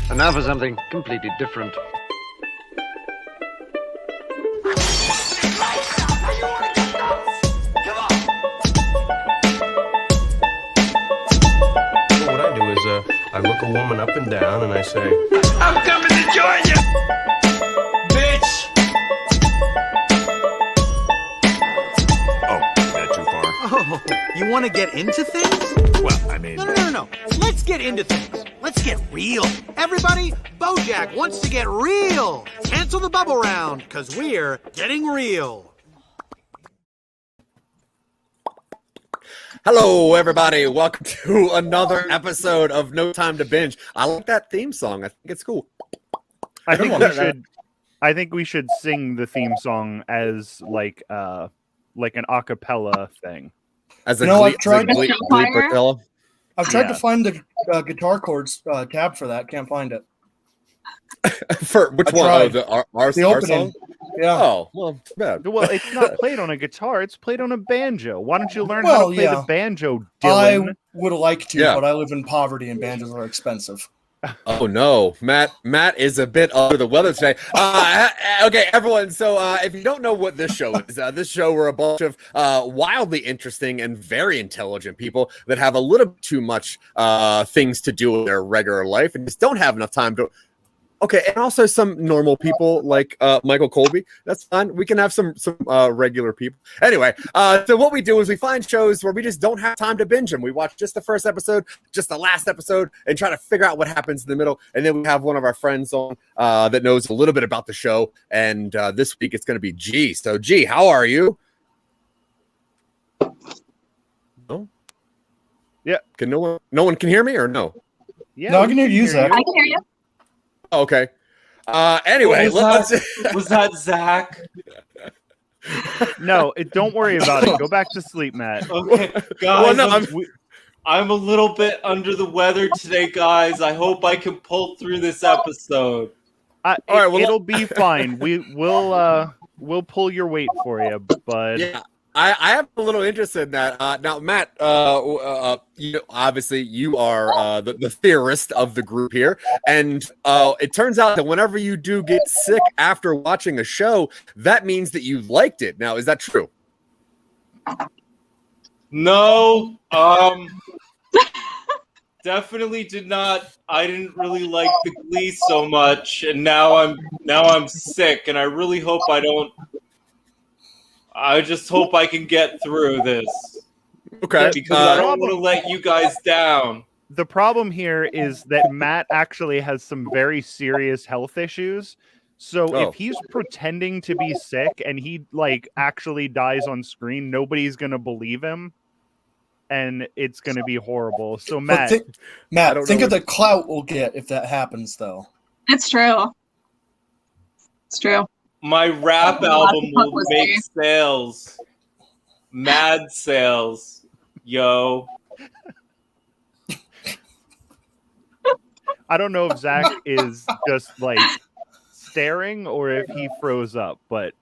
And now for something completely different. What I do is I look a woman up and down and I say, I'm coming to join you, bitch! Oh, is that too far? Oh, you want to get into things? Well, I mean... No. Let's get into things. Let's get real. Everybody, Bojack wants to get real. Cancel the bubble round, because we're getting real. Hello, everybody. Welcome to another episode of No Time to Binge. I like that theme song. I think it's cool. I think we should sing the theme song as like an a cappella thing. As a I've tried Glee to find the guitar chords tab for that. Can't find it. For which one? Oh, our opening. song? Yeah. Oh, well, bad. Well, it's not played on a guitar; it's played on a banjo. Why don't you learn how to play the banjo, Dylan? I would like to, but I live in poverty and banjos are expensive. Oh no, Matt is a bit under the weather today. Okay, everyone. So if you don't know what this show is, this show we're a bunch of wildly interesting and very intelligent people that have a little bit too much things to do with their regular life and just don't have enough time to. Okay, and also some normal people like Michael Colby. That's fine. We can have some regular people. Anyway, so what we do is we find shows where we just don't have time to binge them. We watch just the first episode, just the last episode, and try to figure out what happens in the middle. And then we have one of our friends on that knows a little bit about the show. And this week it's going to be G. So G, how are you? No. Yeah. Can no one can hear me or no? Yeah. No, I can hear you, Zach. I can hear you. Okay. Anyway, was that Zach? No, don't worry about it. Go back to sleep, Matt. Okay, guys. I'm a little bit under the weather today, guys. I hope I can pull through this episode. It'll be fine. We'll pull your weight for you, but yeah. I have a little interest in that. Now, Matt, obviously you are the theorist of the group here, and it turns out that whenever you do get sick after watching a show, that means that you liked it. Now, is that true? No, definitely did not. I didn't really like the Glee so much, and now I'm sick, and I really hope I don't. I just hope I can get through this. Okay. Because I don't want to let you guys down. The problem here is that Matt actually has some very serious health issues. So if he's pretending to be sick and he actually dies on screen, nobody's going to believe him. And it's going to be horrible. So Matt, think of the clout we'll get if that happens, though. It's true. It's true. My rap album will make sales. Mad sales. Yo. I don't know if Zach is just staring or if he froze up, but.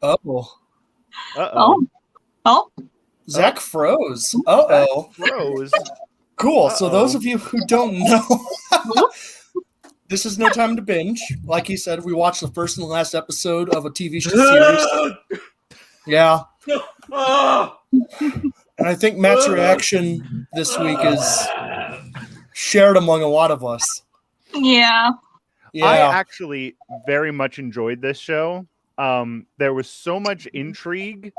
Oh. Zach froze. Uh-oh. Froze. Cool. So those of you who don't know, this is No Time to Binge. Like he said, we watched the first and last episode of a TV show series. Yeah. And I think Matt's reaction this week is shared among a lot of us. Yeah. I actually very much enjoyed this show. There was so much intrigue.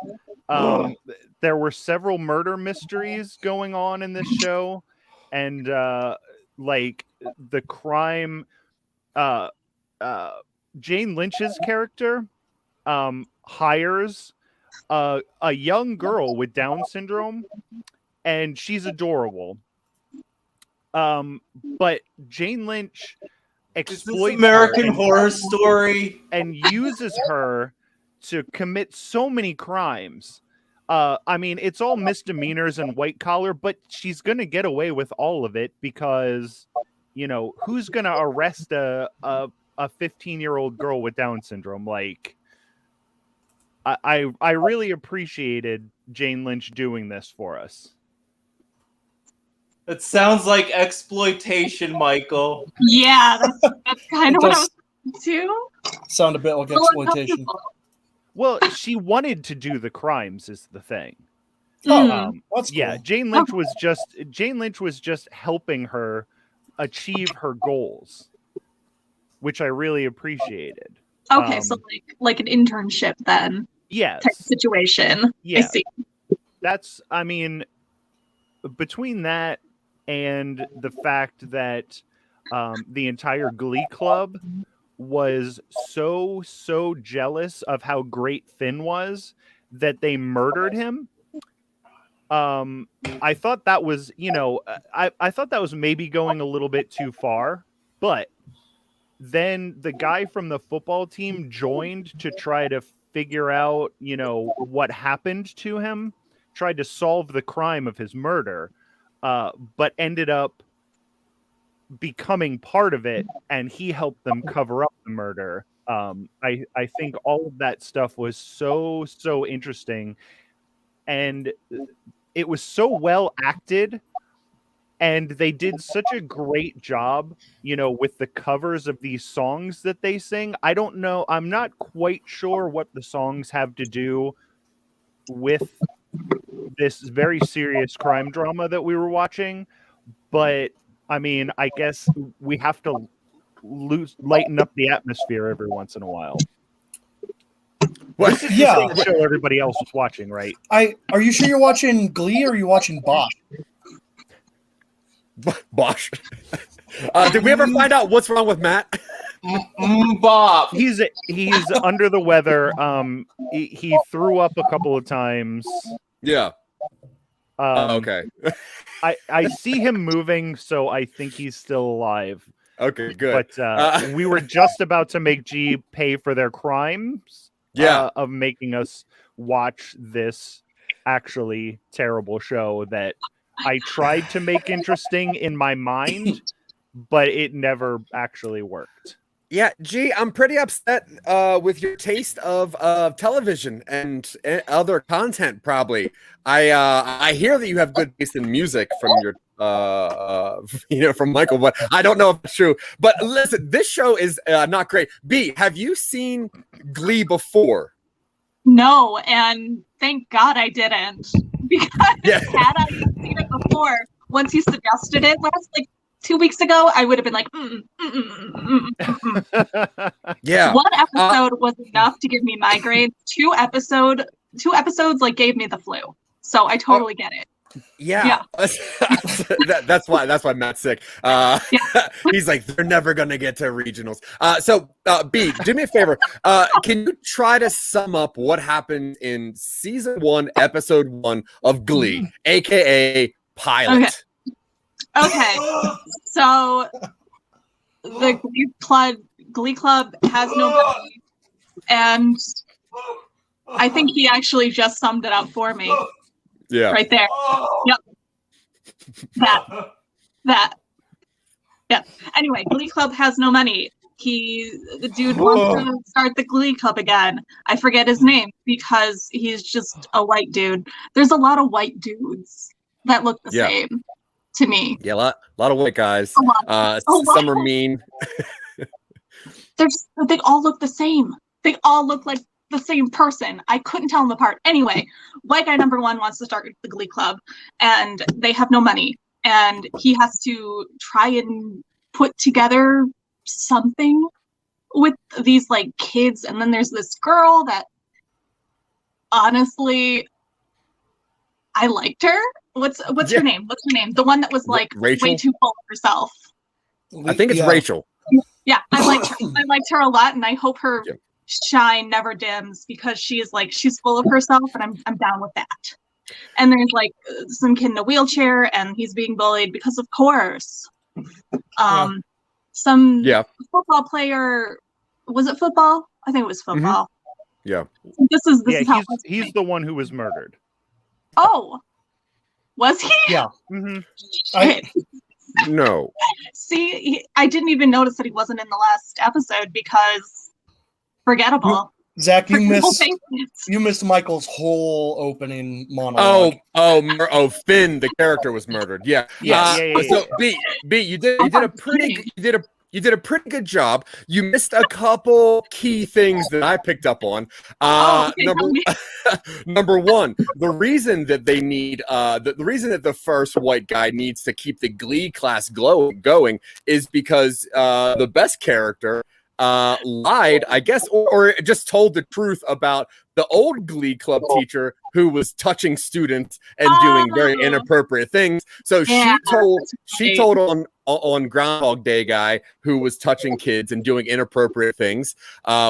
There were several murder mysteries going on in this show. And the crime... Jane Lynch's character hires a young girl with Down syndrome, and she's adorable. But Jane Lynch exploits American Horror Story and uses her to commit so many crimes. I mean, it's all misdemeanors and white collar, but she's going to get away with all of it because, who's going to arrest a 15-year-old girl with Down syndrome? I really appreciated Jane Lynch doing this for us. That sounds like exploitation, Michael. Yeah, that's kind It of what I does was too. sound a bit like exploitation. Well, she wanted to do the crimes, is the thing. Oh, that's cool. Yeah, Jane Lynch was just helping her achieve her goals, which I really appreciated. Okay, so like an internship then. Yes. Type situation. Yeah. I see. That's, I mean, between that and the fact that the entire Glee Club was so jealous of how great Finn was that they murdered him. I thought that was, I thought that was maybe going a little bit too far, but then the guy from the football team joined to try to figure out, what happened to him, tried to solve the crime of his murder, but ended up becoming part of it, and he helped them cover up the murder. I think all of that stuff was so interesting, and it was so well acted, and they did such a great job, with the covers of these songs that they sing. I don't know, I'm not quite sure what the songs have to do with this very serious crime drama that we were watching, but I mean, I guess we have to lighten up the atmosphere every once in a while. This is the show everybody else is watching, right? Are you sure you're watching Glee or are you watching Bosch? Bosch. Did we ever find out what's wrong with Matt? Bob. He's under the weather. He threw up a couple of times. Yeah. Okay. I see him moving, so I think he's still alive. Okay, good. But we were just about to make G pay for their crimes. Of making us watch this actually terrible show that I tried to make interesting in my mind, but it never actually worked. Yeah, G, I'm pretty upset with your taste of television and other content. Probably, I hear that you have good taste in music from your from Michael, but I don't know if it's true. But listen, this show is not great. B, have you seen Glee before? No, and thank God I didn't, because had I seen it before, once you suggested it last 2 weeks ago, I would have been like, Yeah. One episode was enough to give me migraines. Two episodes gave me the flu. So I totally get it. Yeah. That's why Matt's sick. He's like, they're never gonna get to regionals. So B, do me a favor. Can you try to sum up what happened in season 1, episode 1 of Glee, aka Pilot? Okay. So the Glee Club has no money, and I think he actually just summed it up for me. Yeah. Right there. Yep. That. Yeah. Anyway, Glee Club has no money. The dude wants to start the Glee Club again. I forget his name because he's just a white dude. There's a lot of white dudes that look the same to me. Yeah, a lot of white guys. Some are mean. They all look the same. They all look like the same person. I couldn't tell them apart. Anyway, white guy number 1 wants to start the Glee Club, and they have no money, and he has to try and put together something with these kids, and then there's this girl that honestly I liked her. What's her name? What's her name? The one that was Rachel? way too full of herself. I think it's Rachel. Yeah, I liked her. I liked her a lot, and I hope her shine never dims because she's full of herself, and I'm down with that. And there's some kid in a wheelchair, and he's being bullied because, of course, some football player. Was it football? I think it was football. Mm-hmm. Yeah. This is how he's the one who was murdered. Oh, was he? Yeah. Mm-hmm. No. See, I didn't even notice that he wasn't in the last episode because forgettable. Zach, you Well, missed thank you. Michael's whole opening monologue. Finn, the character, was murdered. Yeah. Yeah. So B, you did a pretty good job. You missed a couple key things that I picked up on. Okay, tell me. Number one, the reason that they need the reason that the first white guy needs to keep the Glee class going is because the best character lied, I guess, or just told the truth about the old Glee Club teacher who was touching students and doing very inappropriate things. So Yeah, she told on Groundhog Day guy who was touching kids and doing inappropriate things,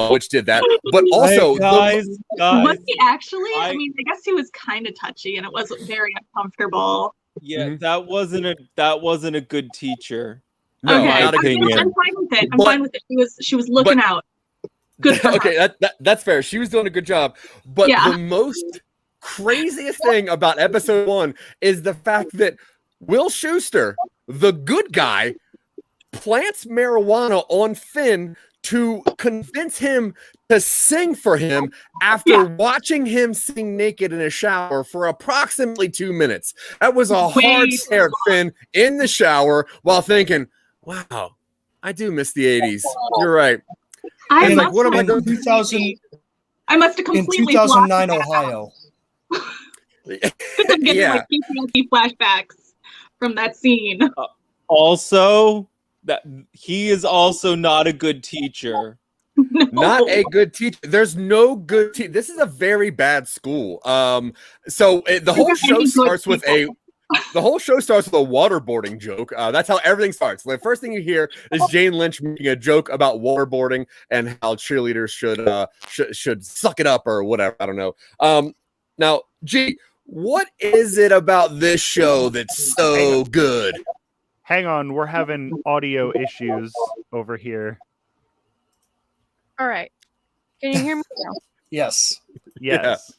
which did that. But also, guys, Was he actually? I I- mean, I guess he was kind of touchy, and it was very uncomfortable. yeah, that wasn't a good teacher. no, Okay, not a good opinion. I'm fine with it. I'm But- fine with it. She was looking out. Good for her. okay, that's fair. She was doing a good job. But Yeah. the most craziest thing about episode 1 is the fact that Will Schuester, the good guy, plants marijuana on Finn to convince him to sing for him after watching him sing naked in a shower for approximately 2 minutes. That was a Way hard too stare at Finn in the shower while thinking, wow, I do miss the 80s. You're right. I And must like, what am I have going In 2000, I must have in completely 2009 blocked that out. Ohio. I'm getting Yeah. like PTSD flashbacks from that scene. Also, that he is also not a good teacher. No. Not a good teacher. There's no good teacher. This is a very bad school. The whole There show any good starts with people? the whole show starts with a waterboarding joke. That's how everything starts. The first thing you hear is Jane Lynch making a joke about waterboarding and how cheerleaders should suck it up or whatever. I don't know. Now, G, what is it about this show that's so good? Hang on, we're having audio issues over here. All right. Can you hear me now? Yes. Yes.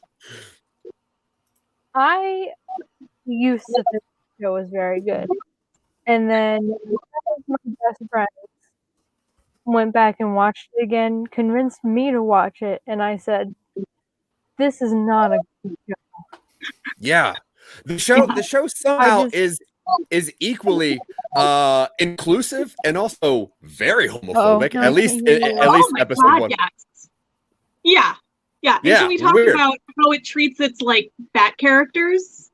I used to think the show was very good. And then my best friends went back and watched it again, convinced me to watch it, and I said, this is not a good show. Yeah. The show somehow is equally inclusive and also very homophobic. no, at least Oh my episode God, 1. yes. Yeah. And Yeah, can we talk weird. about how it treats its like fat characters?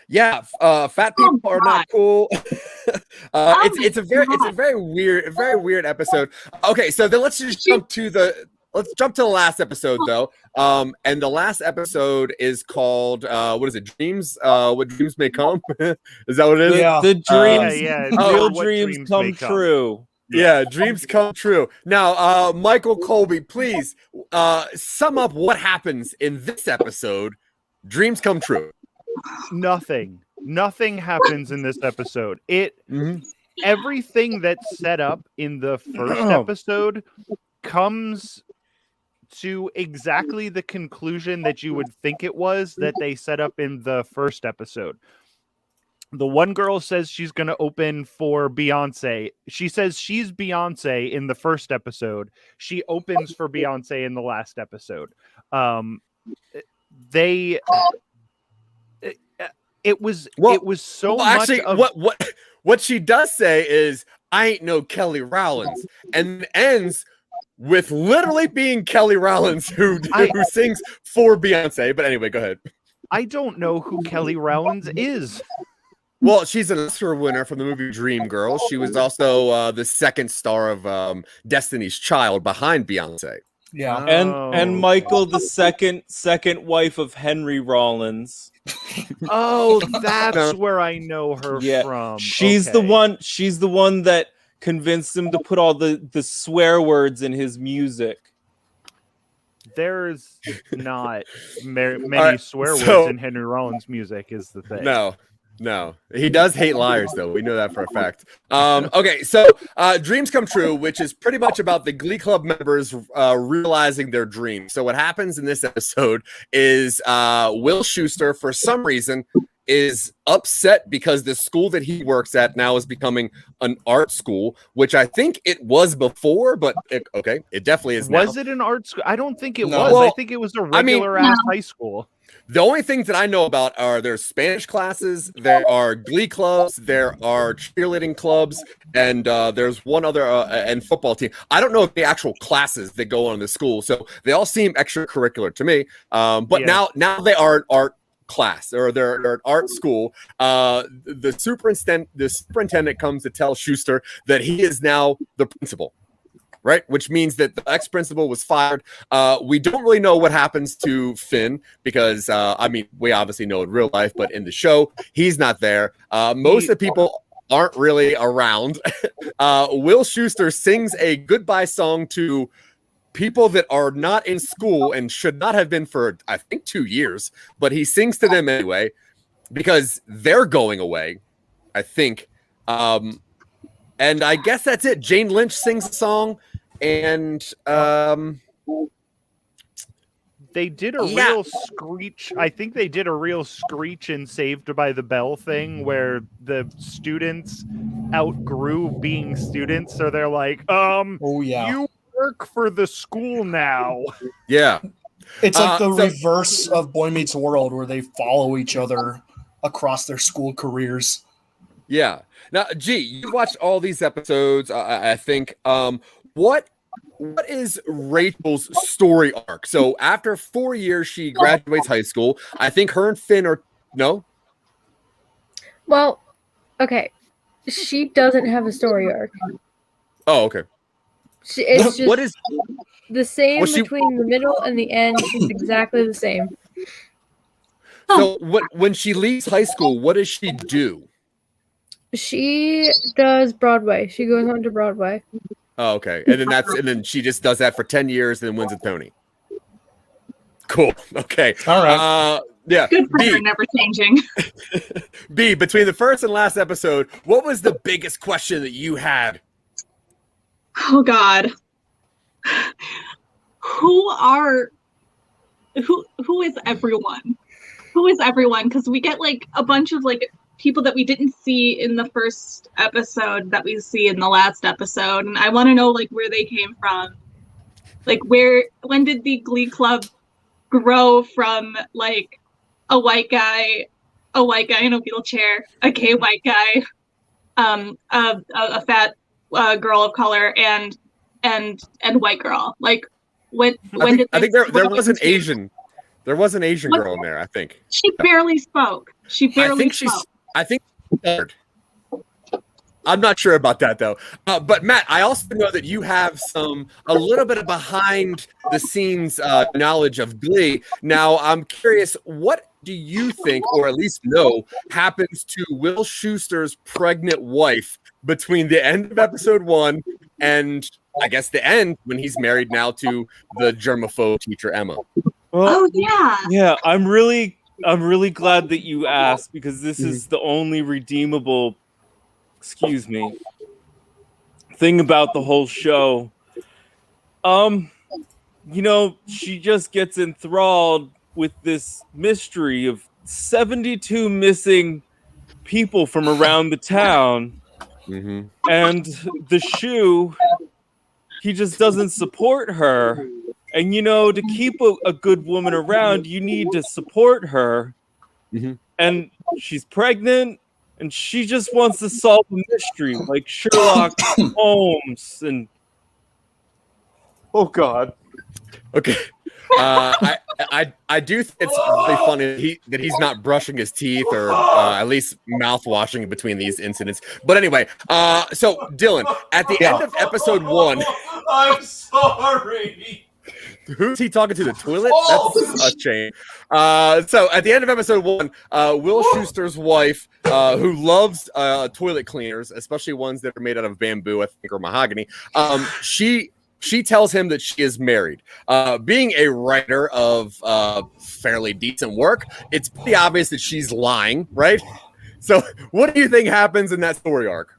Yeah, fat people are not cool. It's a God. very weird episode. Okay, so then let's jump to the last episode though. And the last episode is called what is it? Dreams? What dreams may come? Is that what it is? Yeah. The dreams, Yeah, real what dreams dreams come may come. true. Yeah, dreams come true. Now, Michael Colby, please sum up what happens in this episode. Dreams come true. Nothing happens in this episode. Everything that's set up in the first episode comes to exactly the conclusion that you would think it was that they set up in the first episode. The one girl says she's going to open for Beyonce. She says she's Beyonce in the first episode. She opens for Beyonce in the last episode. It was so much actually, of what she does say is, "I ain't no Kelly Rowlands," and ends with literally being Kelly Rowlands who sings for Beyonce. But anyway, go ahead. I don't know who Kelly Rowlands is. Well, she's an Oscar winner from the movie Dreamgirls. She was also the second star of Destiny's Child behind Beyonce. Yeah. And Michael, the second wife of Henry Rollins. Oh, that's where I know her from. She's Okay. the one that convinced him to put all the swear words in his music. There's not many right, swear so- words in Henry Rollins' music, is the thing. No, he does hate liars, though. We know that for a fact. Okay, so Dreams Come True, which is pretty much about the Glee Club members realizing their dreams. So what happens in this episode is Will Schuester, for some reason, is upset because the school that he works at now is becoming an art school, which I think it was before, but it definitely is now. Was it an art school? I don't think it No. was. Well, I think it was a regular ass high school. The only things that I know about are there's Spanish classes, there are glee clubs, there are cheerleading clubs, and there's one other and football team. I don't know if the actual classes that go on in the school, so they all seem extracurricular to me. But Yeah. now they are an art class, or they're an art school. The superintendent comes to tell Schuster that he is now the principal. Right, which means that the ex-principal was fired. We don't really know what happens to Finn because, we obviously know in real life, but in the show, he's not there. Most of the people aren't really around. Will Schuster sings a goodbye song to people that are not in school and should not have been for, I think, 2 years, but he sings to them anyway because they're going away, I think. And I guess that's it. Jane Lynch sings a song. And they did a real screech. I think they did a real screech in Saved by the Bell thing where the students outgrew being students. So they're like, you work for the school now. Yeah. It's like the reverse of Boy Meets World where they follow each other across their school careers. Yeah. Now, G, you watched all these episodes, I think. What is Rachel's story arc? So after 4 years, she graduates high school. I think her and Finn are no. Well, okay, she doesn't have a story arc. Oh, okay. It's just what is the same between the middle and the end. It's exactly the same. So when she leaves high school, what does she do? She does Broadway. She goes on to Broadway. Oh, okay. And then she just does that for 10 years and then wins a Tony. Cool. Okay. All right. Yeah. Good for her, never changing. B, between the first and last episode, what was the biggest question that you had? Oh God. Who is everyone? Who is everyone? Because we get like a bunch of like people that we didn't see in the first episode that we see in the last episode, and I want to know like where they came from. Like when did the Glee Club grow from like a white guy in a wheelchair, a gay white guy, a fat girl of color, and white girl? Like when did I think there was an Asian. There was an Asian girl in there, I think. She barely spoke. I think I'm not sure about that though. But Matt, I also know that you have a little bit of behind the scenes knowledge of Glee. Now, I'm curious, what do you think, or at least know, happens to Will Schuster's pregnant wife between the end of episode 1 and I guess the end when he's married now to the germaphobe teacher Emma? Well, yeah. Yeah, I'm really glad that you asked because this is the only redeemable, thing about the whole show. She just gets enthralled with this mystery of 72 missing people from around the town. Mm-hmm. And the shoe, he just doesn't support her. And, to keep a good woman around, you need to support her. Mm-hmm. And she's pregnant, and she just wants to solve a mystery, like Sherlock Holmes. And oh, God. Okay. I do think it's really funny that he's not brushing his teeth or at least mouth washing between these incidents. But anyway, so Dylan, at the end of episode 1, I'm sorry. Who's he talking to? The toilet? That's a shame. So at the end of episode 1, Will Schuster's wife, who loves toilet cleaners, especially ones that are made out of bamboo, I think, or mahogany, she tells him that she is married. Being a writer of fairly decent work, it's pretty obvious that she's lying, right? So what do you think happens in that story arc?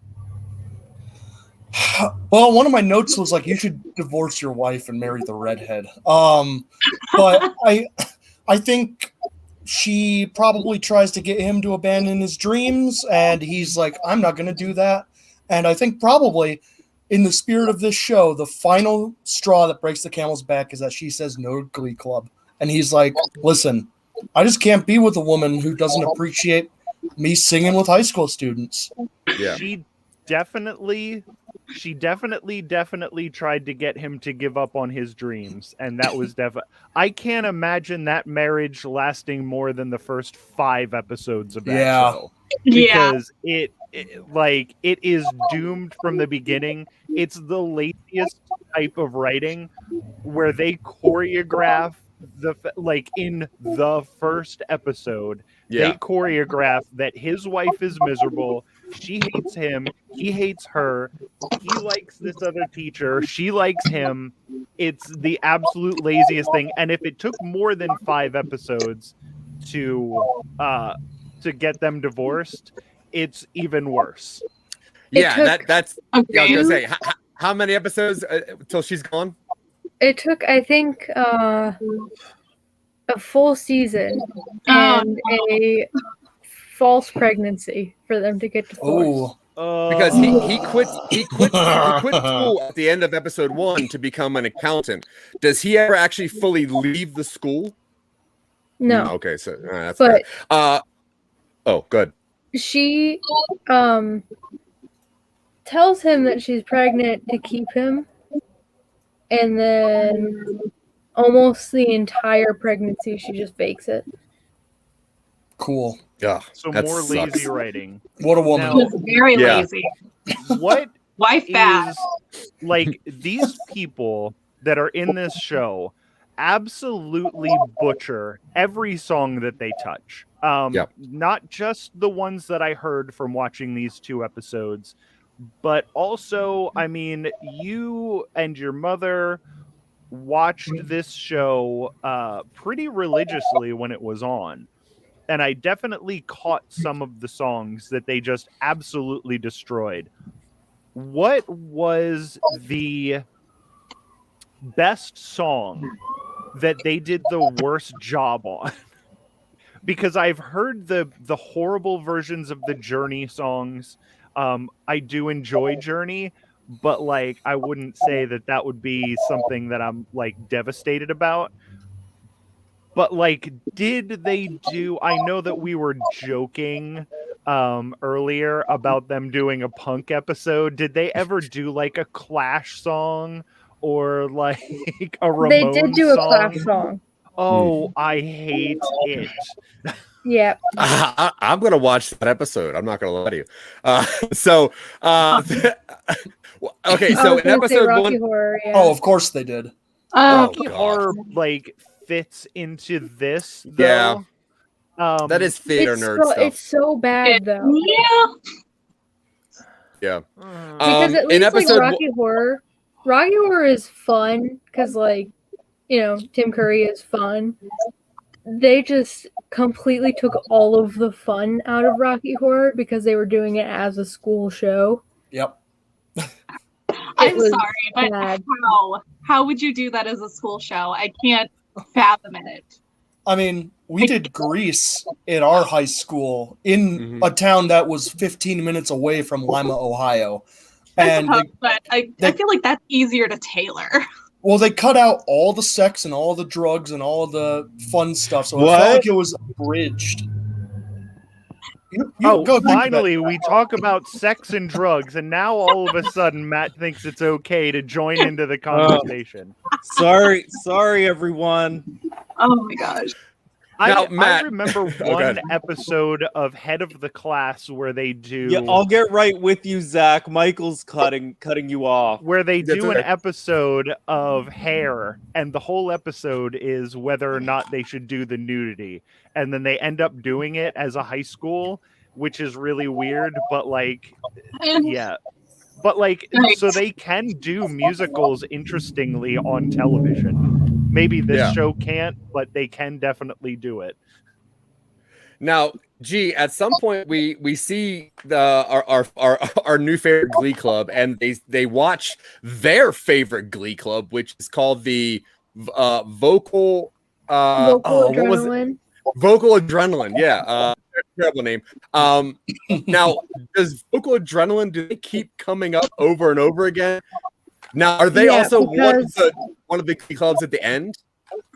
Well, one of my notes was like, you should divorce your wife and marry the redhead. But I think she probably tries to get him to abandon his dreams, and he's like, I'm not going to do that. And I think probably in the spirit of this show, the final straw that breaks the camel's back is that she says no to Glee Club. And he's like, listen, I just can't be with a woman who doesn't appreciate me singing with high school students. Yeah. She definitely tried to get him to give up on his dreams, and that was I can't imagine that marriage lasting more than the first 5 episodes of that show. Because it is doomed from the beginning. It's the laziest type of writing where they choreograph in the first episode, they choreograph that his wife is miserable, she hates him, he hates her, he likes this other teacher, she likes him. It's the absolute laziest thing. And if it took more than 5 episodes to get them divorced, it's even worse. That's okay. Yeah, I was gonna say, how many episodes till she's gone? It took, I think, a full season and a false pregnancy for them to get divorced. Because he quit school at the end of episode 1 to become an accountant. Does he ever actually fully leave the school? No. Okay, so that's but good. She tells him that she's pregnant to keep him, and then almost the entire pregnancy she just fakes it. Cool. Yeah. So more lazy writing. What a woman. Now, very lazy. What wife bad? Like, these people that are in this show absolutely butcher every song that they touch. Not just the ones that I heard from watching these 2 episodes, but also, I mean, you and your mother watched this show pretty religiously when it was on. And I definitely caught some of the songs that they just absolutely destroyed. What was the best song that they did the worst job on? Because I've heard the horrible versions of the Journey songs. I do enjoy Journey, but I wouldn't say that would be something that I'm devastated about. But did they do? I know that we were joking earlier about them doing a punk episode. Did they ever do a Clash song or a Ramones? They did do a song? Clash song. Oh, I hate it. Yeah. I'm gonna watch that episode. I'm not gonna lie to you. Okay, so in episode Rocky 1, Horror, yeah. Oh, of course they did. Rocky Horror fits into this, though. Yeah. That is theater nerd stuff. It's so bad, though. Yeah. Because at least Rocky Horror is fun because Tim Curry is fun. They just completely took all of the fun out of Rocky Horror because they were doing it as a school show. Yep. I'm sorry, but how would you do that as a school show? I can't fathom it. I mean, we did Grease in our high school in a town that was 15 minutes away from Lima, Ohio. And I feel like that's easier to tailor. Well, they cut out all the sex and all the drugs and all the fun stuff, so it felt like it was abridged. Finally, we talk about sex and drugs, and now all of a sudden Matt thinks it's okay to join into the conversation. Sorry, everyone. Oh my gosh. I remember one episode of Head of the Class where they do... Yeah, I'll get right with you, Zach. Michael's cutting you off. Where they do an episode of Hair, and the whole episode is whether or not they should do the nudity. And then they end up doing it as a high school, which is really weird, but yeah. But so they can do musicals interestingly on television. Maybe this show can't, but they can definitely do it. Now, at some point we see our new favorite Glee Club, and they watch their favorite Glee Club, which is called the Vocal Adrenaline. Vocal Adrenaline. Yeah. Terrible name. Now, does Vocal Adrenaline, do they keep coming up over and over again? Now, are they also one of the key clubs at the end?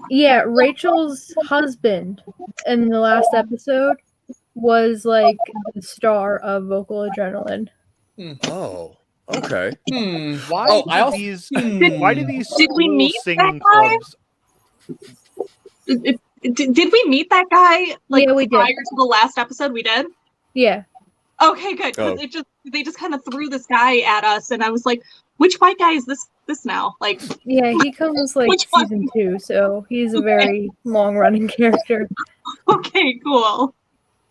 Yeah, Rachel's husband in the last episode was like the star of Vocal Adrenaline. Oh, okay. Why do these Did we school meet singing that guy? clubs? Did we meet that guy like Yeah, we did. prior to the last episode? We did. Yeah. Okay, good. 'Cause they just kind of threw this guy at us, and I was like, which white guy is this now? Like, Yeah, he comes like Which one? season 2, so he's a very long running character. okay, cool.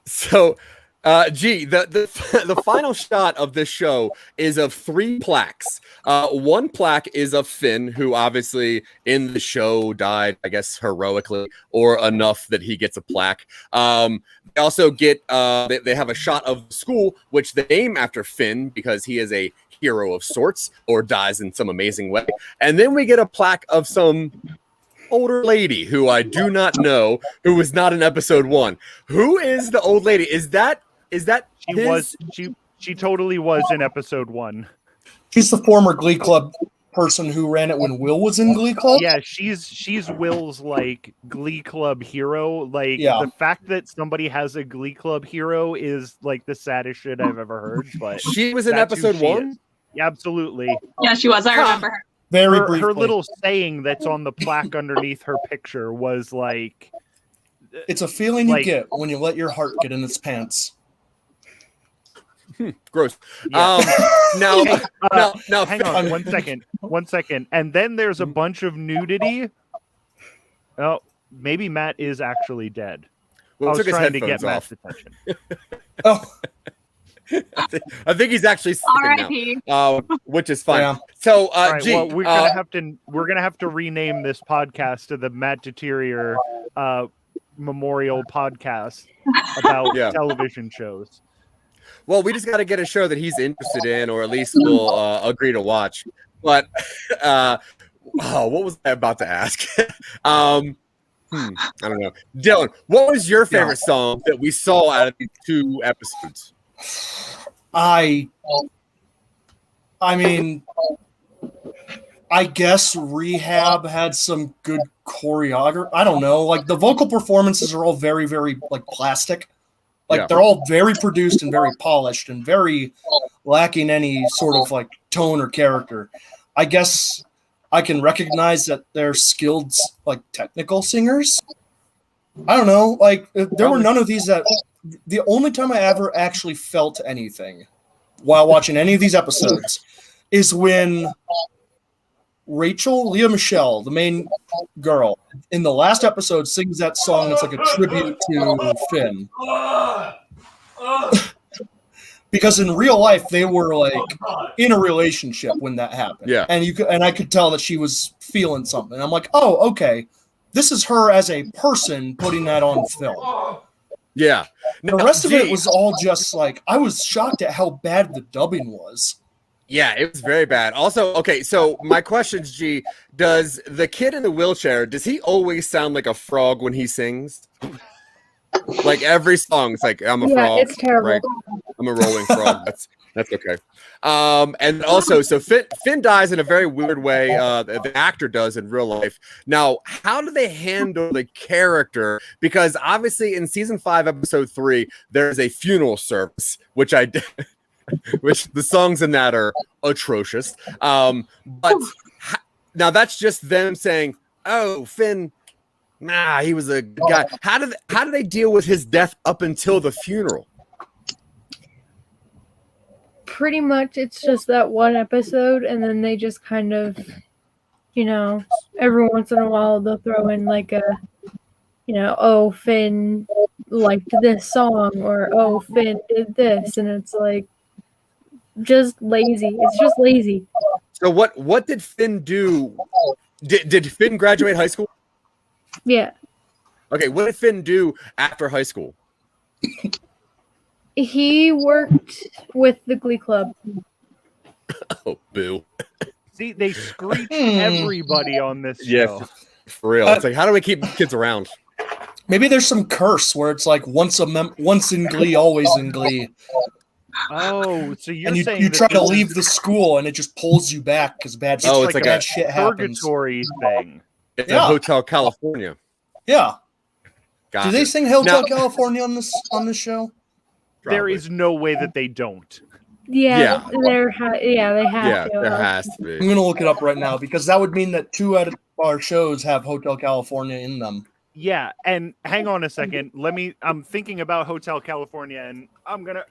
So, the final shot of this show is of 3 plaques. One plaque is of Finn, who obviously in the show died, I guess, heroically or enough that he gets a plaque. They also get they have a shot of school, which they name after Finn because he is a hero of sorts or dies in some amazing way. And then we get a plaque of some older lady who I do not know, who was not in episode 1. Who is the old lady? Is that she totally was in episode 1. She's the former Glee Club person who ran it when Will was in Glee Club. Yeah, she's Will's like Glee Club hero. Like Yeah. the fact that somebody has a Glee Club hero is like the saddest shit I've ever heard. But she was in that's who episode she 1? is. Yeah, absolutely. Yeah, she was. I remember her. Very Her briefly. little saying that's on the plaque underneath her picture was like, It's a feeling you like- get when you let your heart get in its pants. Gross. Yeah. Now, Hey, now, hang on one second. And then there's a bunch of nudity. Oh, maybe Matt is actually dead. Well, I was took his trying to get headphones Matt's off. attention. Oh, I think he's actually sleeping R.I.P. now, which is fine. Yeah. So, All right, G, well, we're gonna have to rename this podcast to the Matt Deterior Memorial Podcast about Yeah. television shows. well, we just got to get a show that he's interested in, or at least will agree to watch. But what was I about to ask? I don't know. Dylan, what was your favorite song that we saw out of these 2 episodes? I mean, I guess Rehab had some good choreography. I don't know. Like the vocal performances are all very, very like plastic. Like Yeah. they're all very produced and very polished and very lacking any sort of like tone or character. I guess I can recognize that they're skilled like technical singers. I don't know. Like there were none of these that. The only time I ever actually felt anything while watching any of these episodes is when Rachel, Leah Michelle, the main girl, in the last episode sings that song that's like a tribute to Finn. Because in real life they were like in a relationship when that happened. Yeah. And I could tell that she was feeling something. I'm like, oh, okay. This is her as a person putting that on film. Yeah. The rest of it was all just like, I was shocked at how bad the dubbing was. Yeah, it was very bad. Also, okay, so my question's, G, does the kid in the wheelchair, does he always sound like a frog when he sings? Like every song, it's like, I'm a frog. It's terrible. Right? I'm a rolling frog. That's okay. And also, so Finn dies in a very weird way. The actor does in real life. Now, how do they handle the character? Because obviously, in season 5, episode 3, there's a funeral service, which the songs in that are atrocious. But now that's just them saying, "Oh, Finn, nah, he was a good guy." How do they deal with his death up until the funeral? Pretty much it's just that one episode, and then they just kind of, every once in a while they'll throw in like a, oh, Finn liked this song, or oh, Finn did this, and it's like just lazy. It's just lazy. So what did Finn do? Did Finn graduate high school? Yeah. Okay, what did Finn do after high school? He worked with the Glee Club. Oh, boo. See, they screech everybody on this show. Yeah, for real. It's like, how do we keep kids around? Maybe there's some curse where it's like once in Glee, always in Glee. Oh, so you're And saying you that try to this leave is- the school and it just pulls you back because bad shit. Oh, it's like bad a shit happens. purgatory thing. It's Yeah. a Hotel California. Yeah. Gotcha. Do they sing Hotel Now- California on this show? There Probably. is no way that they don't. Yeah, Yeah. they have Yeah, to. there has to I'm be. gonna look it up right now because that would mean that 2 out of our shows have Hotel California in them. Yeah, and hang on a second. I'm thinking about Hotel California, and I'm gonna.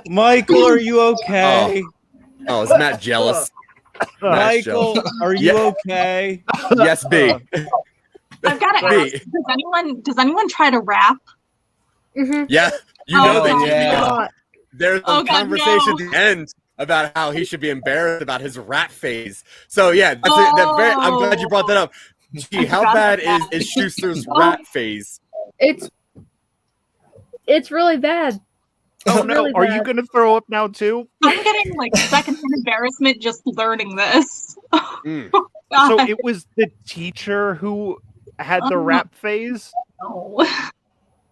Michael, are you okay? Oh, is Matt jealous? Matt's Michael, jealous. are you Yeah. okay? Yes, B. I've got to Me. ask, does anyone try to rap? Yeah, you Oh, know they do. yeah. because There's a Oh, God, conversation no. at the end about how he should be embarrassed about his rap phase. So yeah, I'm glad you brought that up. Gee, how forgot bad about is that. Schuster's rap phase? It's really bad. Oh It's no! really Are you bad. gonna throw up now too? I'm getting like secondhand embarrassment just learning this. Mm. So God, it was the teacher who had the Oh. rap phase. no.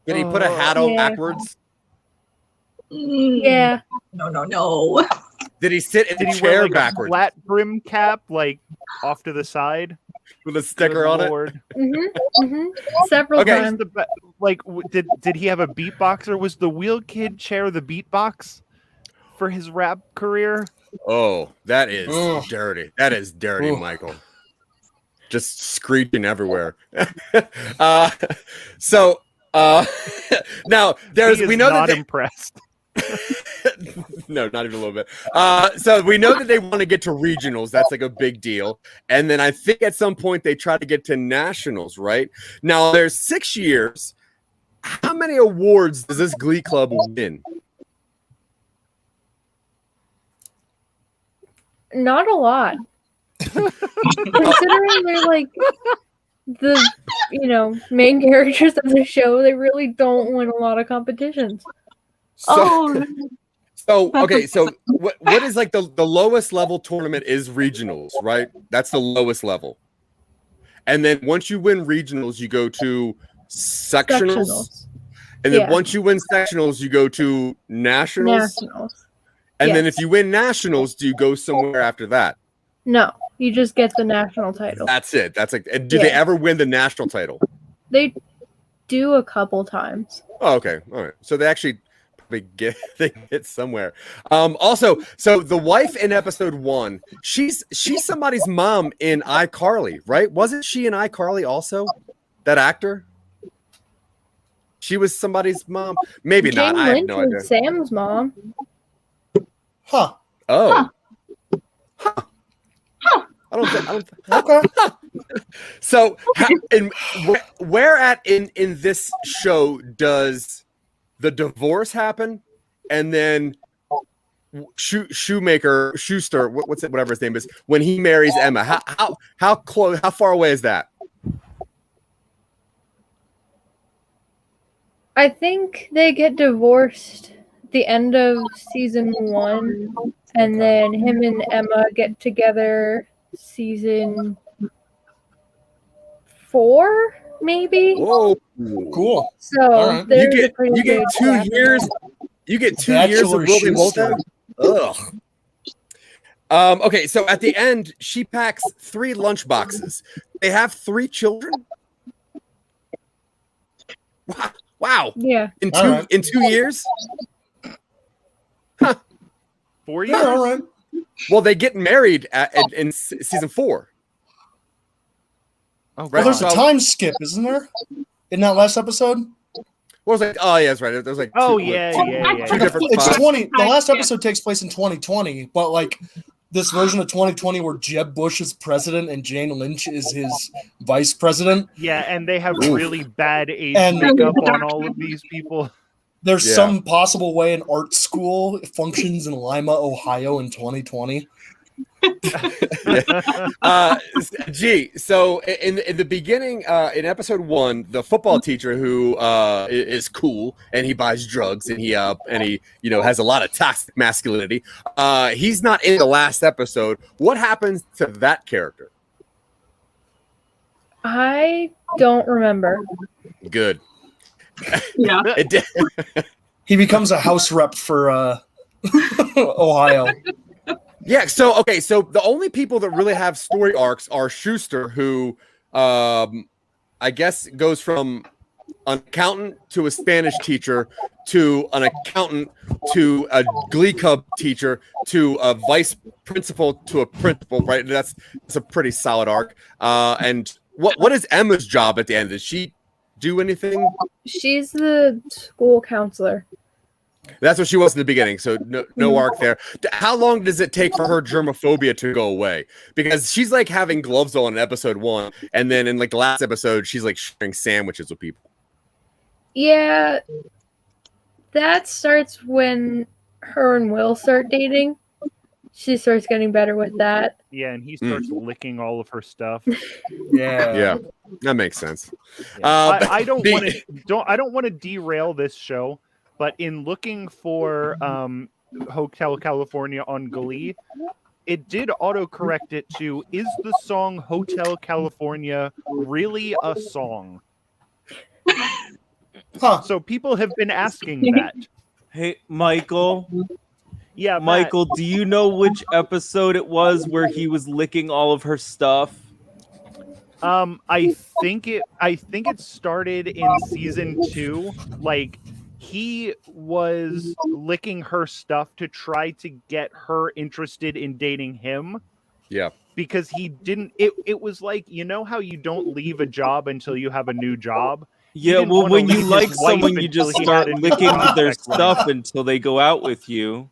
Did he put a hat on Yeah. backwards? Yeah. No. Did he sit in Did the he chair wear like backwards a flat brim cap, like off to the side? with a sticker Good on it? Lord. Several Okay. times. Did he have a beatboxer? Was the wheel kid chair the beatbox for his rap career? Oh, that is Ugh. dirty. That is dirty, Ugh. Michael. Just screeching everywhere. uh, so now He is we know not that impressed. no, not even a little bit. So we know that they want to get to regionals. That's like a big deal. And then I think at some point they try to get to nationals, right? Now there's 6 years. How many awards does this Glee Club win? Not a lot. Considering they're like the main characters of the show, they really don't win a lot of competitions. So, so okay, so what is like the lowest level tournament is regionals, right? That's the lowest level. And then once you win regionals, you go to sectionals. And then Yeah. once you win sectionals, you go to nationals. And then yes. if you win nationals, do you go somewhere after that? No, you just get the national title. That's it. That's like, and do they Yeah. ever win the national title? They do a couple times. Oh, okay. All right. So they actually probably get somewhere. Also, so the wife in episode 1, she's somebody's mom in iCarly, right? Wasn't she in iCarly also? That actor? She was somebody's mom. Maybe Jane not. I have Lynch no was idea. Sam's mom. Huh. Oh. Huh. I don't think. Okay. So, where at in this show does the divorce happen, and then Schuster, what's it, whatever his name is, when he marries Emma? How close? How far away is that? I think they get divorced at the end of season 1, and then him and Emma get together season 4, maybe. Whoa, Cool. So All right. there's a you pretty get good 2 gap. years. You get 2 years of Bachelor Willy Schuster. Wonka. Ugh. Okay, so at the end, she packs 3 lunch boxes. They have 3 children. Wow! Yeah. In All right. 2 years. 4 Yeah, years? all right. Well, they get married in season 4. Oh, Right. Well, there's a So- time skip, isn't there? In that last episode? What was like? Oh, yeah, that's right. There's like Oh, two, yeah, two- yeah. two different It's spots. 20. The last episode takes place in 2020, but like this version of 2020 where Jeb Bush is president and Jane Lynch is his vice president. Yeah, and they have Oof. really bad age And- makeup on all of these people. There's Yeah. some possible way an art school functions in Lima, Ohio in 2020. So in the beginning, in episode 1, the football teacher who is cool and he buys drugs and he has a lot of toxic masculinity. He's not in the last episode. What happens to that character? I don't remember. Good. Yeah. He becomes a house rep for Ohio. Yeah, so the only people that really have story arcs are Schuster, who I guess goes from an accountant to a Spanish teacher to an accountant to a Glee Club teacher to a vice principal to a principal, right? That's a pretty solid arc. And what is Emma's job at the end? Does she do anything? She's the school counselor. That's what she was in the beginning, so no arc there. How long does it take for her germophobia to go away? Because she's like having gloves on in episode 1, and then in like the last episode, she's like sharing sandwiches with people. Yeah, that starts when her and Will start dating. She starts getting better with that. Yeah, and he starts licking all of her stuff. Yeah, that makes sense. Yeah. I don't want to derail this show. But in looking for Hotel California on Glee, it did autocorrect it to, is the song Hotel California really a song? Huh. So people have been asking that. Hey, Michael. Yeah, Matt. Michael, do you know which episode it was where he was licking all of her stuff? I think it started in season 2. Like, he was licking her stuff to try to get her interested in dating him. Yeah. Because he didn't, it was like, you know how you don't leave a job until you have a new job? Yeah, well, when you like someone, you just start licking their stuff until they go out with you.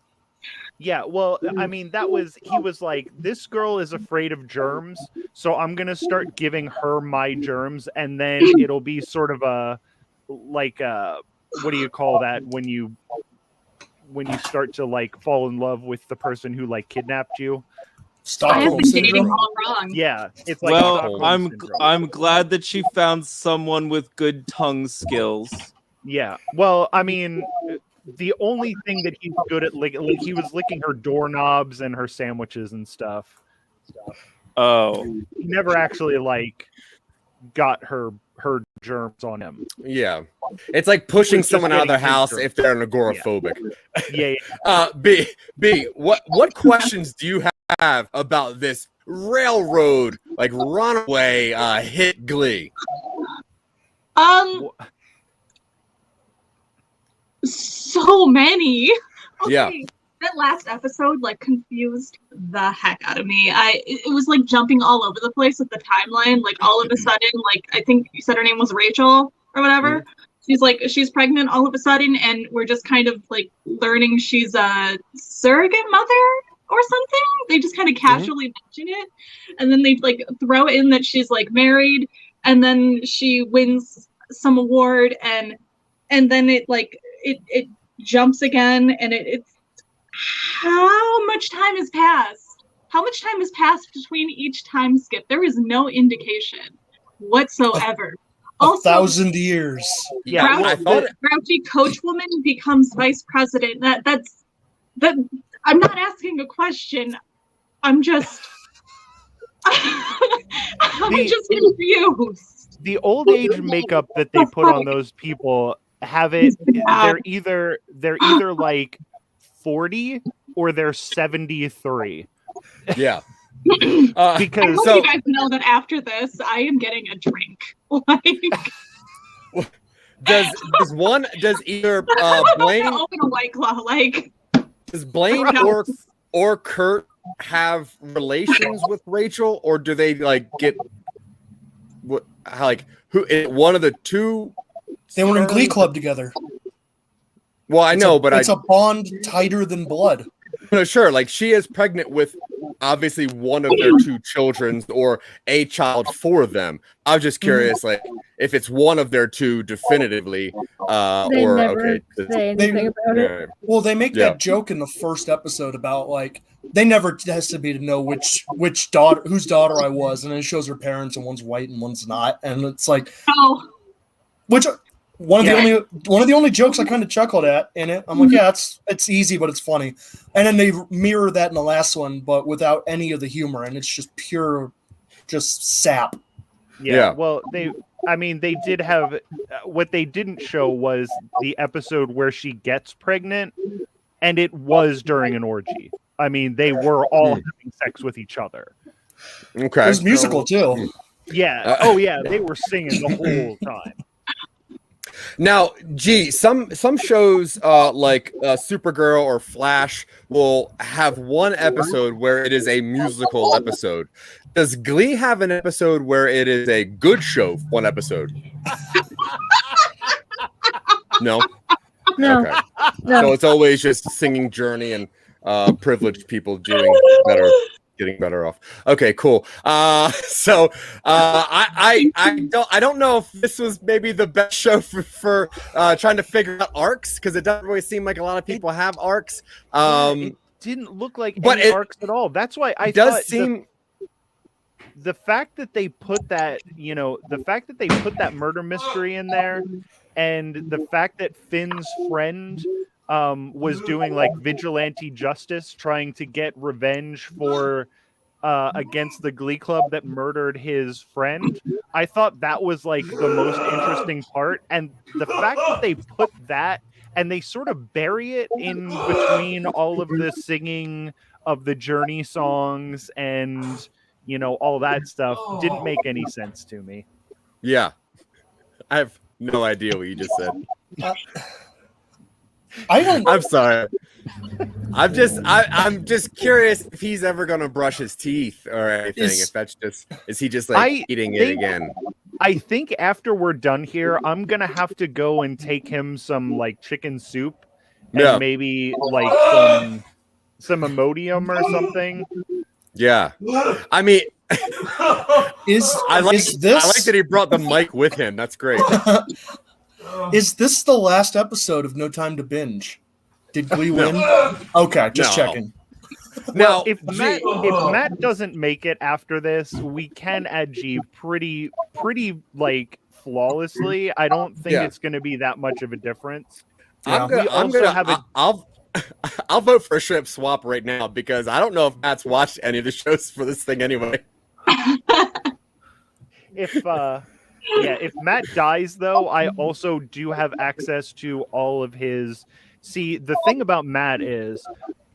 Yeah, well, I mean, he was like, this girl is afraid of germs, so I'm going to start giving her my germs, and then it'll be sort of what do you call that when you start to like fall in love with the person who like kidnapped you? Stockholm syndrome. All wrong. Yeah, it's like I'm glad that she found someone with good tongue skills. Yeah, well, I mean, the only thing that he's good at, like he was licking her doorknobs and her sandwiches and stuff. Oh, he never actually like got her germs on him. Yeah, it's like pushing someone out of their house if they're an agoraphobic. Yeah. B, what questions do you have about this railroad like runaway hit Glee? So many. Okay. Yeah. That last episode like confused the heck out of me. It was like jumping all over the place with the timeline. Like all of a sudden, like I think you said her name was Rachel or whatever. She's pregnant all of a sudden, and we're just kind of like learning she's a surrogate mother or something. They just kind of casually mention it, and then they like throw in that she's like married, and then she wins some award, and then it like it jumps again, and it's how much time has passed? How much time has passed between each time skip? There is no indication whatsoever. Also, 1,000 years. Yeah, grouchy coach woman becomes vice president. That's I'm not asking a question. I'm just just confused. The old age makeup that they put on those people have it. They're either like 40 or they're 73. Yeah. Because I hope you guys know that after this, I am getting a drink. Like, does either Blaine open a White Claw? Like, does Blaine or Kurt have relations with Rachel, or do they like get what? Like who? One of the two. They were in Glee Club together. Well, I know, but it's a bond tighter than blood. No, sure. Like she is pregnant with obviously one of their two children or a child for them. I was just curious, like if it's one of their two definitively, They or never okay. say anything about it. Yeah. Well, they make Yeah. that joke in the first episode about like they never tested me to know which daughter whose daughter I was, and then it shows her parents and one's white and one's not, and it's like Oh, which one of the only jokes I kind of chuckled at in it. I'm like, yeah, it's easy, but it's funny. And then they mirror that in the last one, but without any of the humor, and it's just pure, just sap. Yeah. Well, they did have what they didn't show was the episode where she gets pregnant, and it was during an orgy. I mean, they were all having sex with each other. Okay. It was musical too. Yeah. They were singing the whole time. Now, some shows like Supergirl or Flash will have one episode where it is a musical episode. Does Glee have an episode where it is a good show? One episode? No. No. Okay. No. So it's always just singing journey and privileged people doing better. Getting better off. Okay, cool. I don't know if this was maybe the best show for trying to figure out arcs, because it doesn't really seem like a lot of people have arcs. It didn't look like but any it arcs at all. That's why I does thought seem the fact that they put that, murder mystery in there, and the fact that Finn's friend was doing like vigilante justice, trying to get revenge for against the Glee Club that murdered his friend. I thought that was like the most interesting part, and the fact that they put that and they sort of bury it in between all of the singing of the Journey songs and all that stuff didn't make any sense to me. Yeah, I have no idea what you just said. I'm sorry. I'm just curious if he's ever gonna brush his teeth or anything. Is he just like eating it again? I think after we're done here, I'm gonna have to go and take him some like chicken soup and maybe like some Imodium or something. Yeah, I mean, I like that he brought the mic with him. That's great. Is this the last episode of No Time to Binge? Did Glee win? Okay, just checking. Now, if Matt doesn't make it after this, we can add G pretty like flawlessly. I don't think it's going to be that much of a difference. I'll vote for a shrimp swap right now, because I don't know if Matt's watched any of the shows for this thing anyway. If Matt dies, though, I also do have access to all of his. See, the thing about Matt is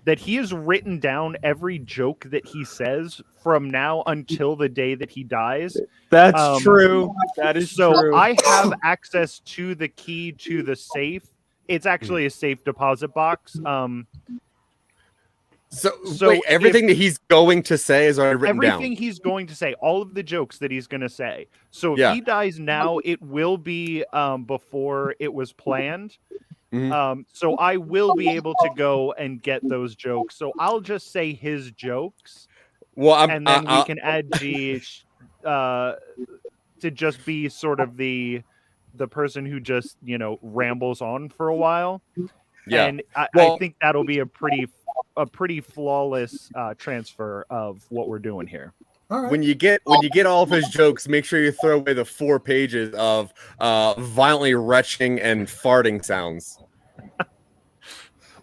that he has written down every joke that he says from now until the day that he dies. That's true. That is so true. I have access to the key to the safe. It's actually a safe deposit box. So wait, everything that he's going to say is already written down. Everything he's going to say, all of the jokes that he's going to say. So if he dies now, it will be before it was planned. Mm-hmm. So I will be able to go and get those jokes. So I'll just say his jokes. Well, and then we can add G to just be sort of the person who just rambles on for a while. Yeah, and I think that'll be a pretty flawless transfer of what we're doing here. Right. When you get all of his jokes, make sure you throw away the 4 pages of violently retching and farting sounds.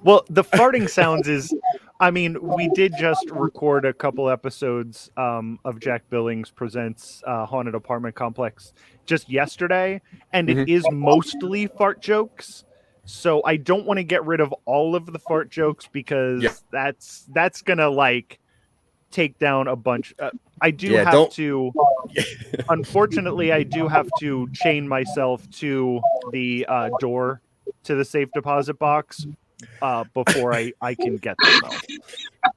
Well, the farting sounds is, I mean, we did just record a couple episodes of Jack Billings Presents Haunted Apartment Complex just yesterday, and it is mostly fart jokes. So I don't want to get rid of all of the fart jokes, because that's gonna like take down a bunch. I do have to. Unfortunately, I do have to chain myself to the door to the safe deposit box before I can get them. Though.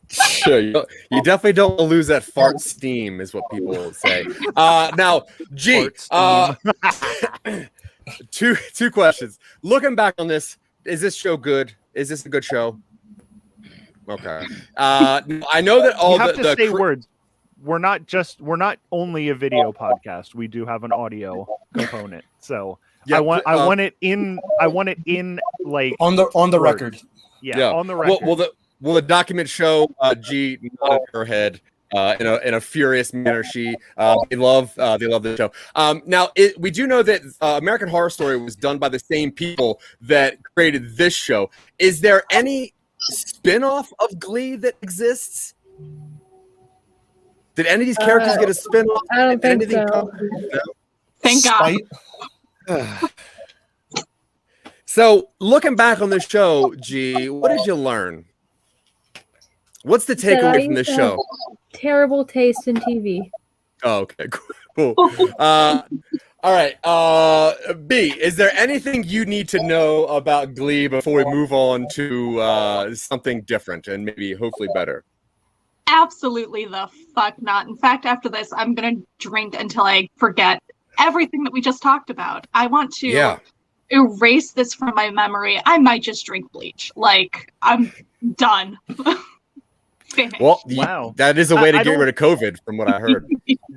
Sure, you definitely don't want to lose that fart steam, is what people will say. Now, G. Two questions. Looking back on this, is this show good? Is this a good show? Okay. I know that all You have the to say words. We're not only a video podcast. We do have an audio component. So Yeah, I want it in like on the words. record. Yeah, on the record. Will the document show G nodding her head in a furious manner? They love the show. Now we do know that American Horror Story was done by the same people that created this show. Is there any spin-off of Glee that exists? Did any of these characters get a spin-off? I don't think so. Thank God. So, looking back on the show, G, what did you learn? What's the That I takeaway from this used to have show? Terrible taste in TV. Oh, okay, cool. All right, B, is there anything you need to know about Glee before we move on to something different and maybe hopefully better? Absolutely the fuck not. In fact, after this, I'm gonna drink until I forget everything that we just talked about. I want to erase this from my memory. I might just drink bleach. Like, I'm done. Finished. Well, Wow. that is a way to get rid of COVID, from what I heard.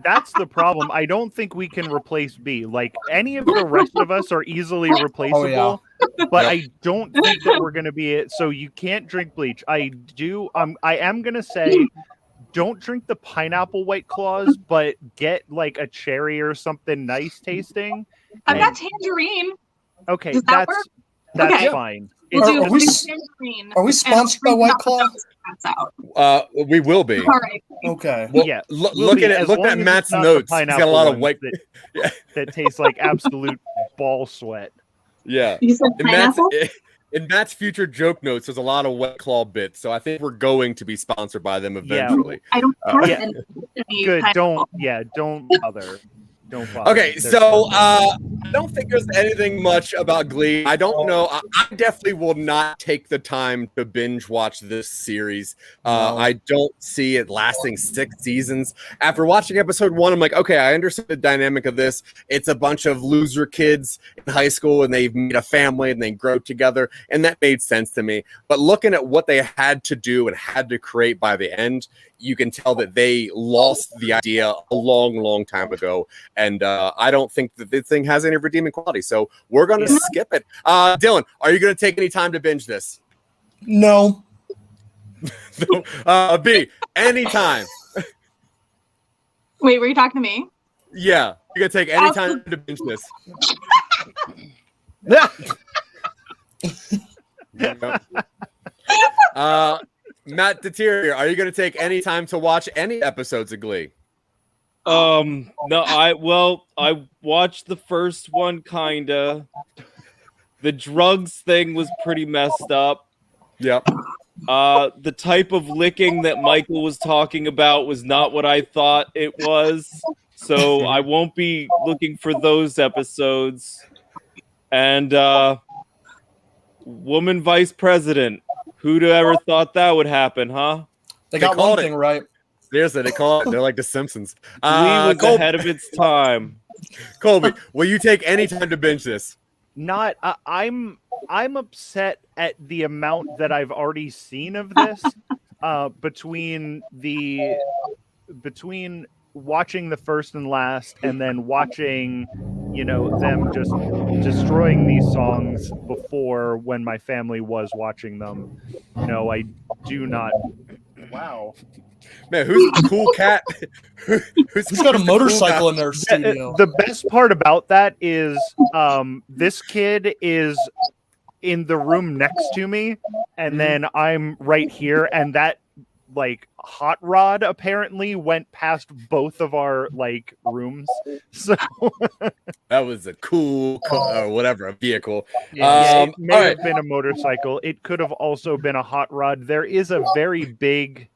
That's the problem. I don't think we can replace B. Like, any of the rest of us are easily replaceable, but I don't think that we're going to be it. So you can't drink bleach. I am going to say, don't drink the pineapple White Claws, but get like a cherry or something nice tasting. I've got tangerine. Okay, Does that work? that's Okay. fine. We'll do Are we tangerine. Are we sponsored by White Claw? We will be. All right. Okay. Well, Yeah, look at Matt's notes. He's got a lot of white. That tastes like absolute ball sweat. Yeah. You said pineapple? In Matt's future joke notes, there's a lot of Wet Claw bits, so I think we're going to be sponsored by them eventually. I don't have Yeah. any Good. pineapple. Don't bother. Don't bother. Okay, so I don't think there's anything much about Glee. I don't know. I definitely will not take the time to binge watch this series. I don't see it lasting 6 seasons. After watching episode 1, I'm like, okay, I understand the dynamic of this. It's a bunch of loser kids in high school, and they've made a family, and they grow together, and that made sense to me. But looking at what they had to do and had to create by the end, you can tell that they lost the idea a long, long time ago. And I don't think that this thing has any redeeming quality. So we're going to skip it. Dylan, are you going to take any time to binge this? No. B, anytime. Wait, were you talking to me? Yeah. You're going to take any time to binge this. Matt Deterior, are you going to take any time to watch any episodes of Glee? No, I watched the first one, kinda. The drugs thing was pretty messed up. Yep. The type of licking that Michael was talking about was not what I thought it was. So I won't be looking for those episodes. And woman vice president. Who'd have ever thought that would happen, huh? They got one thing right. Seriously, they call it. They're like the Simpsons. Glee was ahead of its time. Colby, will you take any time to binge this? Not. I'm upset at the amount that I've already seen of this. Between watching the first and last, and then watching, them just destroying these songs before when my family was watching them. No, I do not. Wow. Man, who's the cool cat? Who's got a motorcycle in their studio? The best part about that is this kid is in the room next to me, and then I'm right here, and that hot rod apparently went past both of our rooms. So that was a cool or whatever, a vehicle. It may have been a motorcycle. It could have also been a hot rod. There is a very big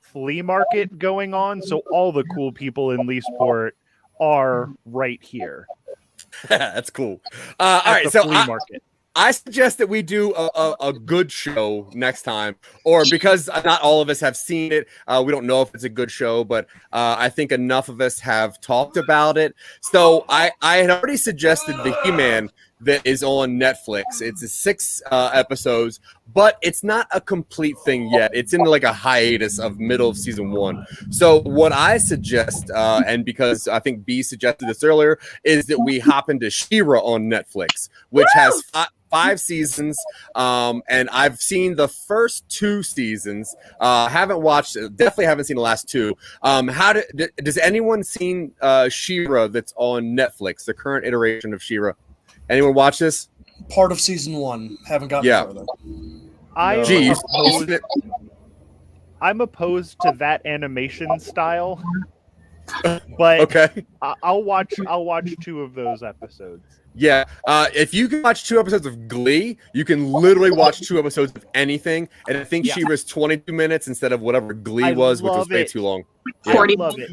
flea market going on, so all the cool people in Leesport are right here. That's cool. All right, so flea market. I suggest that we do a good show next time, or because not all of us have seen it, we don't know if it's a good show, but I think enough of us have talked about it. So I had already suggested the He-Man that is on Netflix. It's 6 episodes, but it's not a complete thing yet. It's in like a hiatus of middle of season 1. So what I suggest, and because I think B suggested this earlier, is that we hop into She-Ra on Netflix, which has 5 seasons, and I've seen the first 2 seasons. Definitely haven't seen the last 2. Does anyone seen She-Ra that's on Netflix, the current iteration of She-Ra? Anyone watch this? Part of season 1. Haven't gotten further. I'm opposed to that animation style, but okay. I'll watch 2 of those episodes. Yeah, if you can watch 2 episodes of Glee, you can literally watch 2 episodes of anything, and I think She-Ra's 22 minutes instead of whatever Glee was, which was way too long. Yeah. I love it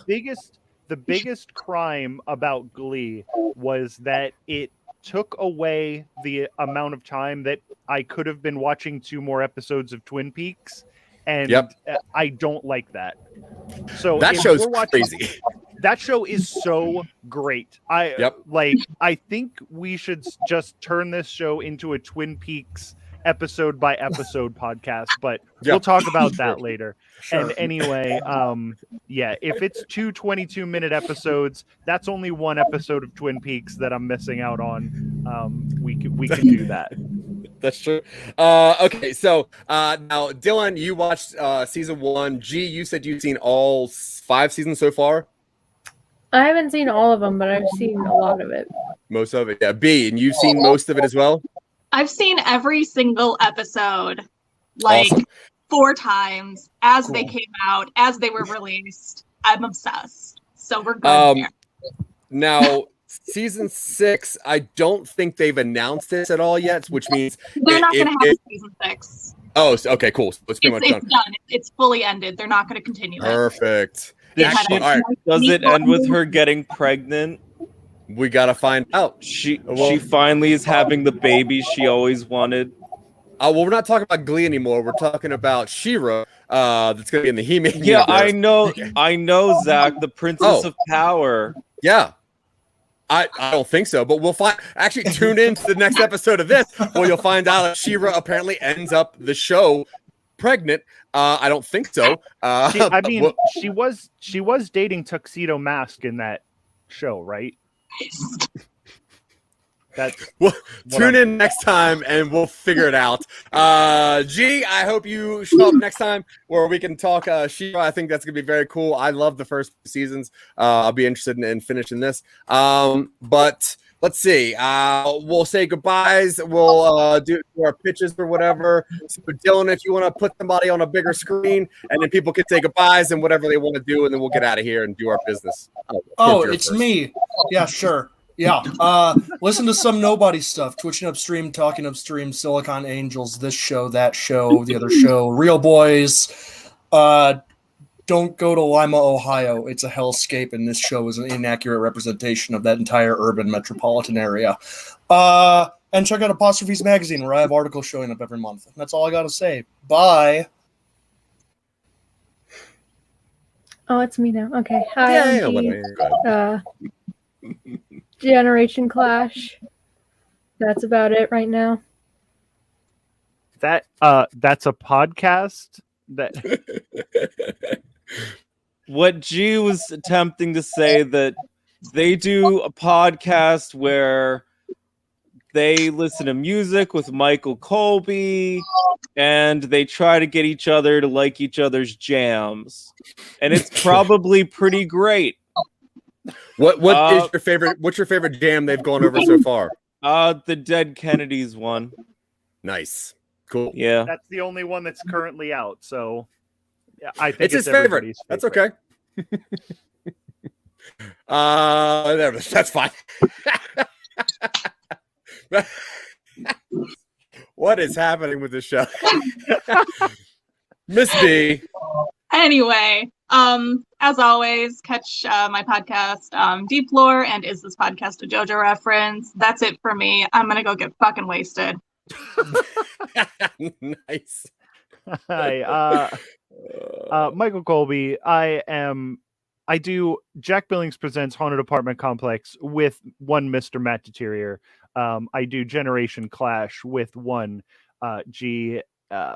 because the biggest crime about Glee was that it took away the amount of time that I could have been watching 2 more episodes of Twin Peaks, and I don't like that. So that show's crazy. That show is so great. I think we should just turn this show into a Twin Peaks episode by episode podcast, but we'll talk about that later. Sure. And anyway, if it's 2 22-minute episodes, that's only 1 episode of Twin Peaks that I'm missing out on. We can do that. That's true. Okay, so now Dylan, you watched season 1. G, you said you've seen all 5 seasons so far. I haven't seen all of them, but I've seen a lot of it. Most of it, yeah. B, and you've seen most of it as well? I've seen every single episode, like, awesome. 4 times, as they came out, as they were released. I'm obsessed. So we're good there. Now, season 6, I don't think they've announced this at all yet, which means... They're not going to have a season 6. Oh, okay, cool. So it's pretty much done. It's done. It's fully ended. They're not going to continue it. Perfect. Does it end with her getting pregnant? We gotta find out. She finally is having the baby she always wanted. Well, we're not talking about Glee anymore. We're talking about She-Ra. That's gonna be in the He-Man universe. I know, Zach, the Princess of Power. Yeah. I don't think so, but we'll find. Actually, tune in to the next episode of this, where you'll find out that She-Ra apparently ends up the show pregnant. I don't think so. She was dating Tuxedo Mask in that show, right? Tune in next time and we'll figure it out. G, I hope you show up next time where we can talk She-Ra. I think that's gonna be very cool. I love the first seasons. I'll be interested in finishing this. But let's see. We'll say goodbyes. We'll do our pitches or whatever. So Dylan, if you want to put somebody on a bigger screen, and then people can say goodbyes and whatever they want to do, and then we'll get out of here and do our business. It's me. Yeah, sure. Yeah. Listen to some nobody stuff. Twitching Upstream, Talking Upstream, Silicon Angels, this show, that show, the other show, Real Boys. Don't go to Lima, Ohio. It's a hellscape, and this show is an inaccurate representation of that entire urban metropolitan area. And check out Apostrophes Magazine, where I have articles showing up every month. That's all I got to say. Bye. Oh, it's me now. Okay. Hi, I'm G. Generation Clash. That's about it right now. That's a podcast? What G was attempting to say, that they do a podcast where they listen to music with Michael Colby and they try to get each other to like each other's jams. And it's probably pretty great. What is your favorite? What's your favorite jam they've gone over so far? The Dead Kennedys one. Nice, cool. Yeah, that's the only one that's currently out. So, yeah, I think it's his favorite. That's okay. That's fine. What is happening with this show, Miss B? Anyway, as always, catch my podcast, Deep Lore, and Is This Podcast a JoJo Reference? That's it for me. I'm gonna go get fucking wasted. Nice. Hi, Michael Colby. I am I do Jack Billings Presents Haunted Apartment Complex with one Mr. Matt Deterior. I do Generation Clash with one G,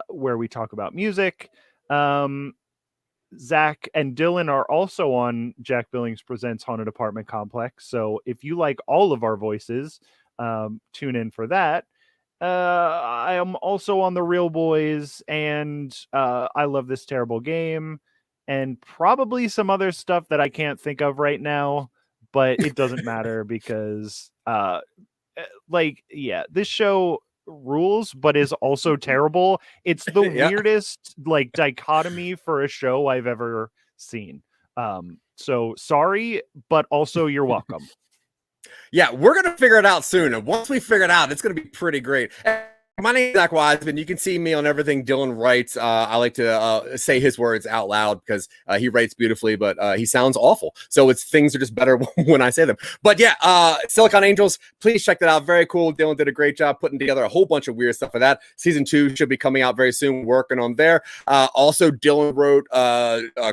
where we talk about music. Zach and Dylan are also on Jack Billings Presents Haunted Apartment Complex. So if you like all of our voices, tune in for that. I am also on The Real Boys and I Love This Terrible Game and probably some other stuff that I can't think of right now, but it doesn't matter because this show rules but is also terrible. It's the weirdest like dichotomy for a show I've ever seen. So sorry, but also you're welcome. Yeah, we're gonna figure it out soon, and once we figure it out, it's gonna be pretty great. My name is Zach Wiseman. You can see me on everything Dylan writes. I like to say his words out loud because he writes beautifully, but he sounds awful. So things are just better when I say them. But yeah, Silicon Angels, please check that out. Very cool. Dylan did a great job putting together a whole bunch of weird stuff for that. Season 2 should be coming out very soon. Working on there. Also, Dylan wrote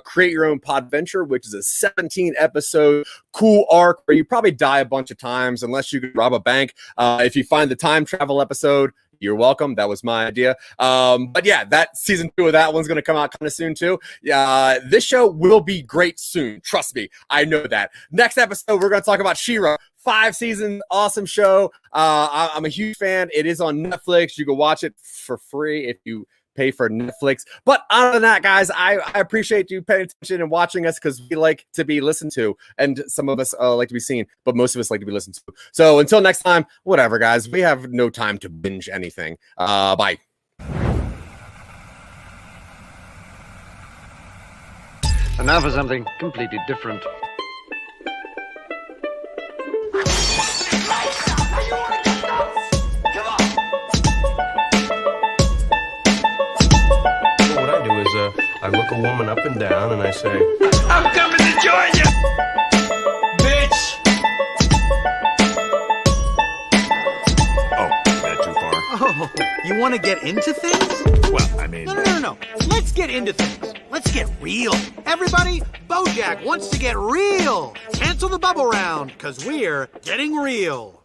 Create Your Own Podventure, which is a 17-episode cool arc where you probably die a bunch of times unless you could rob a bank. If you find the time travel episode, you're welcome. That was my idea. But yeah, that season 2 of that one's going to come out kind of soon too. This show will be great soon. Trust me. I know that. Next episode, we're going to talk about She-Ra. 5 seasons, awesome show. I'm a huge fan. It is on Netflix. You can watch it for free if you pay for Netflix. But other than that, guys, I appreciate you paying attention and watching us because we like to be listened to, and some of us like to be seen, but most of us like to be listened to. So until next time, whatever, guys, we have no time to binge anything. Bye. And now for something completely different. I look a woman up and down and I say, I'm coming to join you, bitch! Oh, is that too far? Oh, you want to get into things? Well, I mean... No. Let's get into things. Let's get real. Everybody, BoJack wants to get real. Cancel the bubble round, because we're getting real.